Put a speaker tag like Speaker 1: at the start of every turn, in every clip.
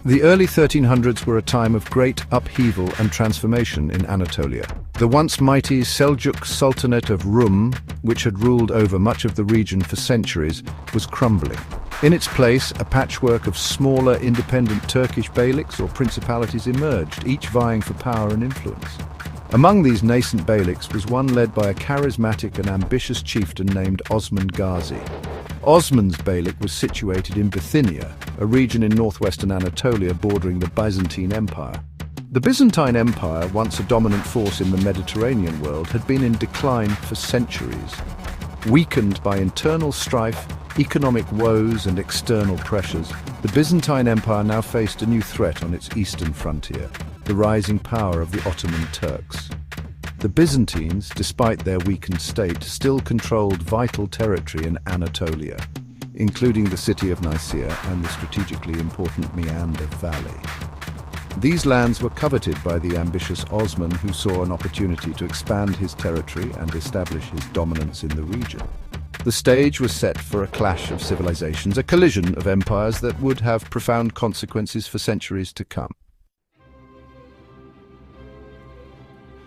Speaker 1: The early 1300s were a time of great upheaval and transformation in Anatolia. The once mighty Seljuk Sultanate of Rum, which had ruled over much of the region for centuries, was crumbling. In its place, a patchwork of smaller, independent Turkish beyliks or principalities emerged, each vying for power and influence. Among these nascent beyliks was one led by a charismatic and ambitious chieftain named Osman Gazi. Osman's beylik was situated in Bithynia, a region in northwestern Anatolia bordering the Byzantine Empire. The Byzantine Empire, once a dominant force in the Mediterranean world, had been in decline for centuries. Weakened by internal strife, economic woes and external pressures, the Byzantine Empire now faced a new threat on its eastern frontier, the rising power of the Ottoman Turks. The Byzantines, despite their weakened state, still controlled vital territory in Anatolia, including the city of Nicaea and the strategically important Meander Valley. These lands were coveted by the ambitious Osman, who saw an opportunity to expand his territory and establish his dominance in the region. The stage was set for a clash of civilizations, a collision of empires that would have profound consequences for centuries to come.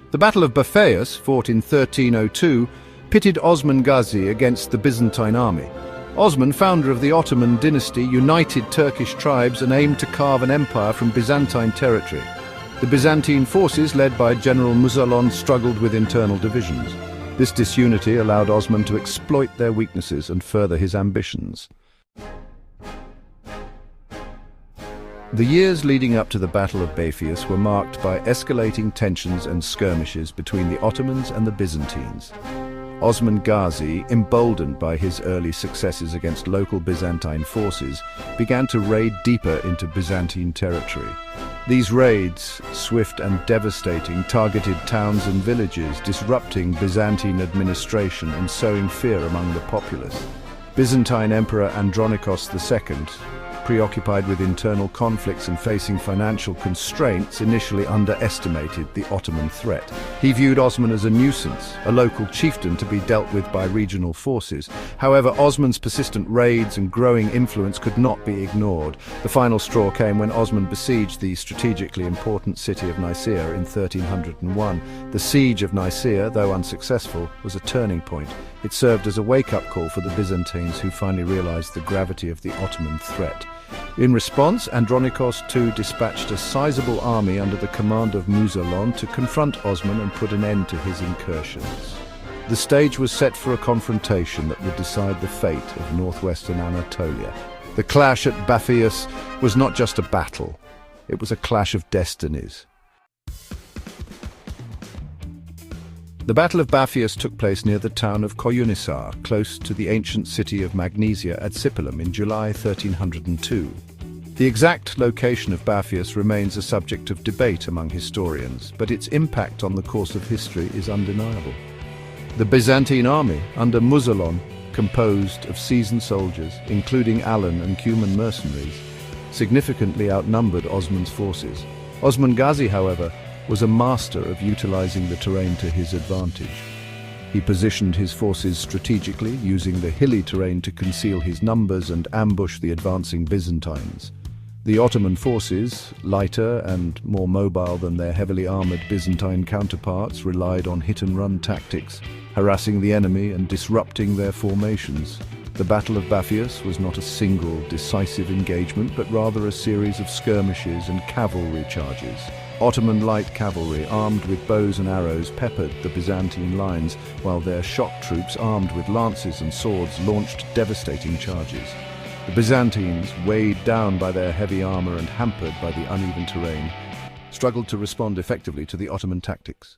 Speaker 1: The Battle of Bapheus, fought in 1302, pitted Osman Gazi against the Byzantine army. Osman, founder of the Ottoman dynasty, united Turkish tribes and aimed to carve an empire from Byzantine territory. The Byzantine forces, led by General Musalon, struggled with internal divisions. This disunity allowed Osman to exploit their weaknesses and further his ambitions. The years leading up to the Battle of Bapheus were marked by escalating tensions and skirmishes between the Ottomans and the Byzantines. Osman Gazi, emboldened by his early successes against local Byzantine forces, began to raid deeper into Byzantine territory. These raids, swift and devastating, targeted towns and villages, disrupting Byzantine administration and sowing fear among the populace. Byzantine Emperor Andronikos II, preoccupied with internal conflicts and facing financial constraints, initially underestimated the Ottoman threat. He viewed Osman as a nuisance, a local chieftain to be dealt with by regional forces. However, Osman's persistent raids and growing influence could not be ignored. The final straw came when Osman besieged the strategically important city of Nicaea in 1301. The siege of Nicaea, though unsuccessful, was a turning point. It served as a wake-up call for the Byzantines, who finally realized the gravity of the Ottoman threat. In response, Andronikos II dispatched a sizable army under the command of Musalon to confront Osman and put an end to his incursions. The stage was set for a confrontation that would decide the fate of northwestern Anatolia. The clash at Bapheus was not just a battle, it was a clash of destinies. The Battle of Bapheus took place near the town of Koyunissar, close to the ancient city of Magnesia at Sipylum in July 1302. The exact location of Bapheus remains a subject of debate among historians, but its impact on the course of history is undeniable. The Byzantine army, under Musalon, composed of seasoned soldiers, including Alan and Cuman mercenaries, significantly outnumbered Osman's forces. Osman Gazi, however, was a master of utilizing the terrain to his advantage. He positioned his forces strategically, using the hilly terrain to conceal his numbers and ambush the advancing Byzantines. The Ottoman forces, lighter and more mobile than their heavily armored Byzantine counterparts, relied on hit-and-run tactics, harassing the enemy and disrupting their formations. The Battle of Bapheus was not a single, decisive engagement, but rather a series of skirmishes and cavalry charges. Ottoman light cavalry, armed with bows and arrows, peppered the Byzantine lines, while their shock troops, armed with lances and swords, launched devastating charges. The Byzantines, weighed down by their heavy armor and hampered by the uneven terrain, struggled to respond effectively to the Ottoman tactics.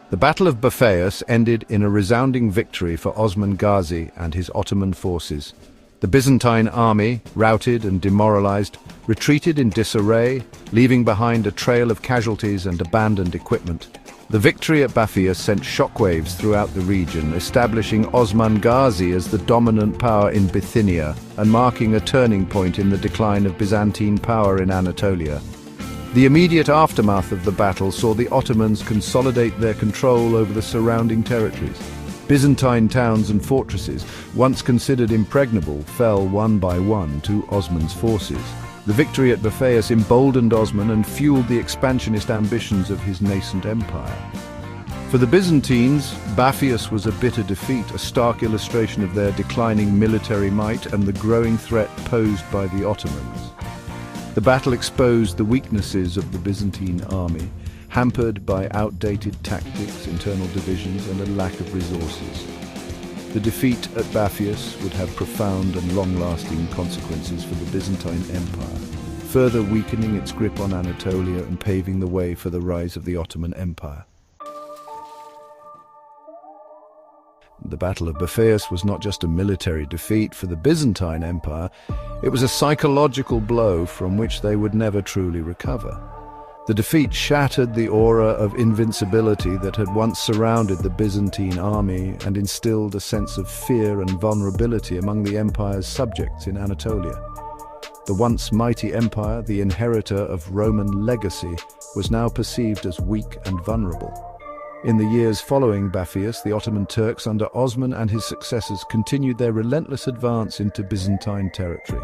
Speaker 1: The Battle of Bapheus ended in a resounding victory for Osman Gazi and his Ottoman forces. The Byzantine army, routed and demoralized, retreated in disarray, leaving behind a trail of casualties and abandoned equipment. The victory at Bapheus sent shockwaves throughout the region, establishing Osman Gazi as the dominant power in Bithynia and marking a turning point in the decline of Byzantine power in Anatolia. The immediate aftermath of the battle saw the Ottomans consolidate their control over the surrounding territories. Byzantine towns and fortresses, once considered impregnable, fell one by one to Osman's forces. The victory at Bapheus emboldened Osman and fueled the expansionist ambitions of his nascent empire. For the Byzantines, Bapheus was a bitter defeat, a stark illustration of their declining military might and the growing threat posed by the Ottomans. The battle exposed the weaknesses of the Byzantine army, hampered by outdated tactics, internal divisions, and a lack of resources. The defeat at Bapheus would have profound and long-lasting consequences for the Byzantine Empire, further weakening its grip on Anatolia and paving the way for the rise of the Ottoman Empire. The Battle of Bapheus was not just a military defeat for the Byzantine Empire, it was a psychological blow from which they would never truly recover. The defeat shattered the aura of invincibility that had once surrounded the Byzantine army and instilled a sense of fear and vulnerability among the empire's subjects in Anatolia. The once mighty empire, the inheritor of Roman legacy, was now perceived as weak and vulnerable. In the years following Bapheus, the Ottoman Turks under Osman and his successors continued their relentless advance into Byzantine territory.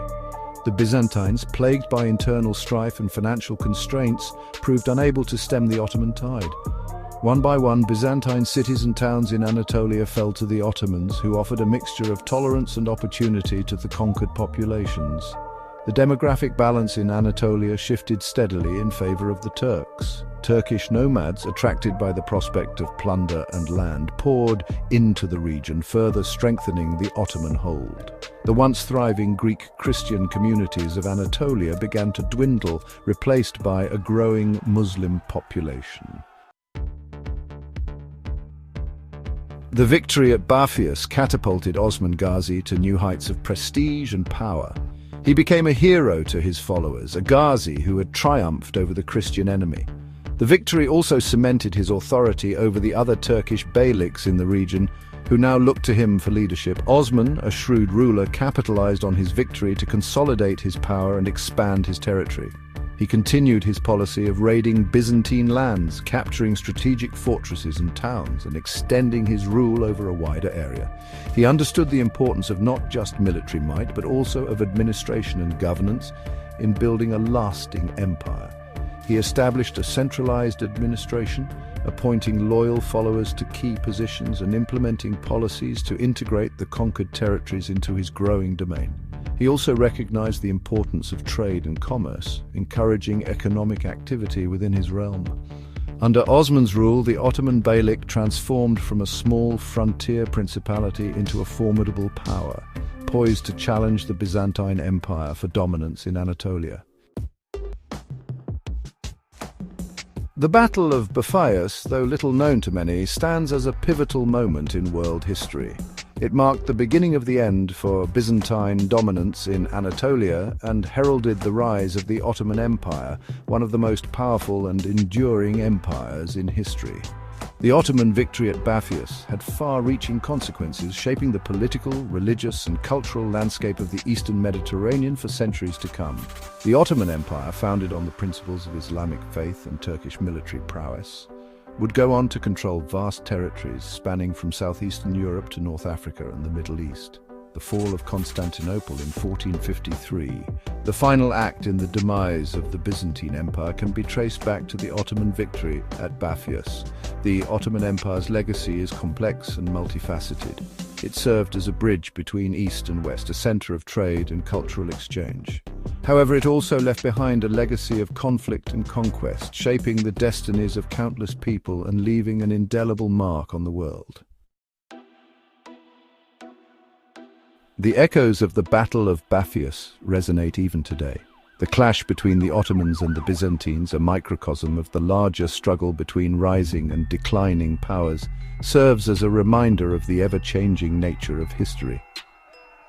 Speaker 1: The Byzantines, plagued by internal strife and financial constraints, proved unable to stem the Ottoman tide. One by one, Byzantine cities and towns in Anatolia fell to the Ottomans, who offered a mixture of tolerance and opportunity to the conquered populations. The demographic balance in Anatolia shifted steadily in favor of the Turks. Turkish nomads, attracted by the prospect of plunder and land, poured into the region, further strengthening the Ottoman hold. The once thriving Greek Christian communities of Anatolia began to dwindle, replaced by a growing Muslim population. The victory at Bapheus catapulted Osman Gazi to new heights of prestige and power. He became a hero to his followers, a Ghazi who had triumphed over the Christian enemy. The victory also cemented his authority over the other Turkish beyliks in the region, who now looked to him for leadership. Osman, a shrewd ruler, capitalized on his victory to consolidate his power and expand his territory. He continued his policy of raiding Byzantine lands, capturing strategic fortresses and towns, and extending his rule over a wider area. He understood the importance of not just military might, but also of administration and governance in building a lasting empire. He established a centralized administration, appointing loyal followers to key positions and implementing policies to integrate the conquered territories into his growing domain. He also recognized the importance of trade and commerce, encouraging economic activity within his realm. Under Osman's rule, the Ottoman Beylik transformed from a small frontier principality into a formidable power, poised to challenge the Byzantine Empire for dominance in Anatolia. The Battle of Bapheus, though little known to many, stands as a pivotal moment in world history. It marked the beginning of the end for Byzantine dominance in Anatolia and heralded the rise of the Ottoman Empire, one of the most powerful and enduring empires in history. The Ottoman victory at Bapheus had far-reaching consequences, shaping the political, religious, and cultural landscape of the Eastern Mediterranean for centuries to come. The Ottoman Empire, founded on the principles of Islamic faith and Turkish military prowess, would go on to control vast territories spanning from southeastern Europe to North Africa and the Middle East. The fall of Constantinople in 1453, the final act in the demise of the Byzantine Empire, can be traced back to the Ottoman victory at Bapheus. The Ottoman Empire's legacy is complex and multifaceted. It served as a bridge between East and West, a center of trade and cultural exchange. However, it also left behind a legacy of conflict and conquest, shaping the destinies of countless people and leaving an indelible mark on the world. The echoes of the Battle of Bapheus resonate even today. The clash between the Ottomans and the Byzantines, a microcosm of the larger struggle between rising and declining powers, serves as a reminder of the ever-changing nature of history.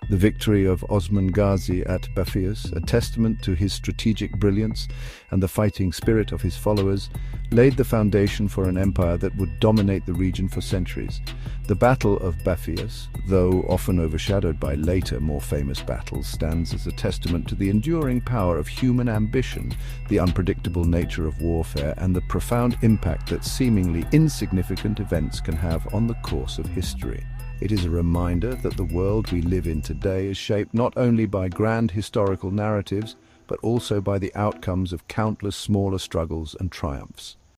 Speaker 1: The victory of Osman Gazi at Bapheus, a testament to his strategic brilliance and the fighting spirit of his followers, laid the foundation for an empire that would dominate the region for centuries. The Battle of Bapheus, though often overshadowed by later, more famous battles, stands as a testament to the enduring power of human ambition, the unpredictable nature of warfare, and the profound impact that seemingly insignificant events can have on the course of history. It is a reminder that the world we live in today is shaped not only by grand historical narratives, but also by the outcomes of countless smaller struggles and triumphs.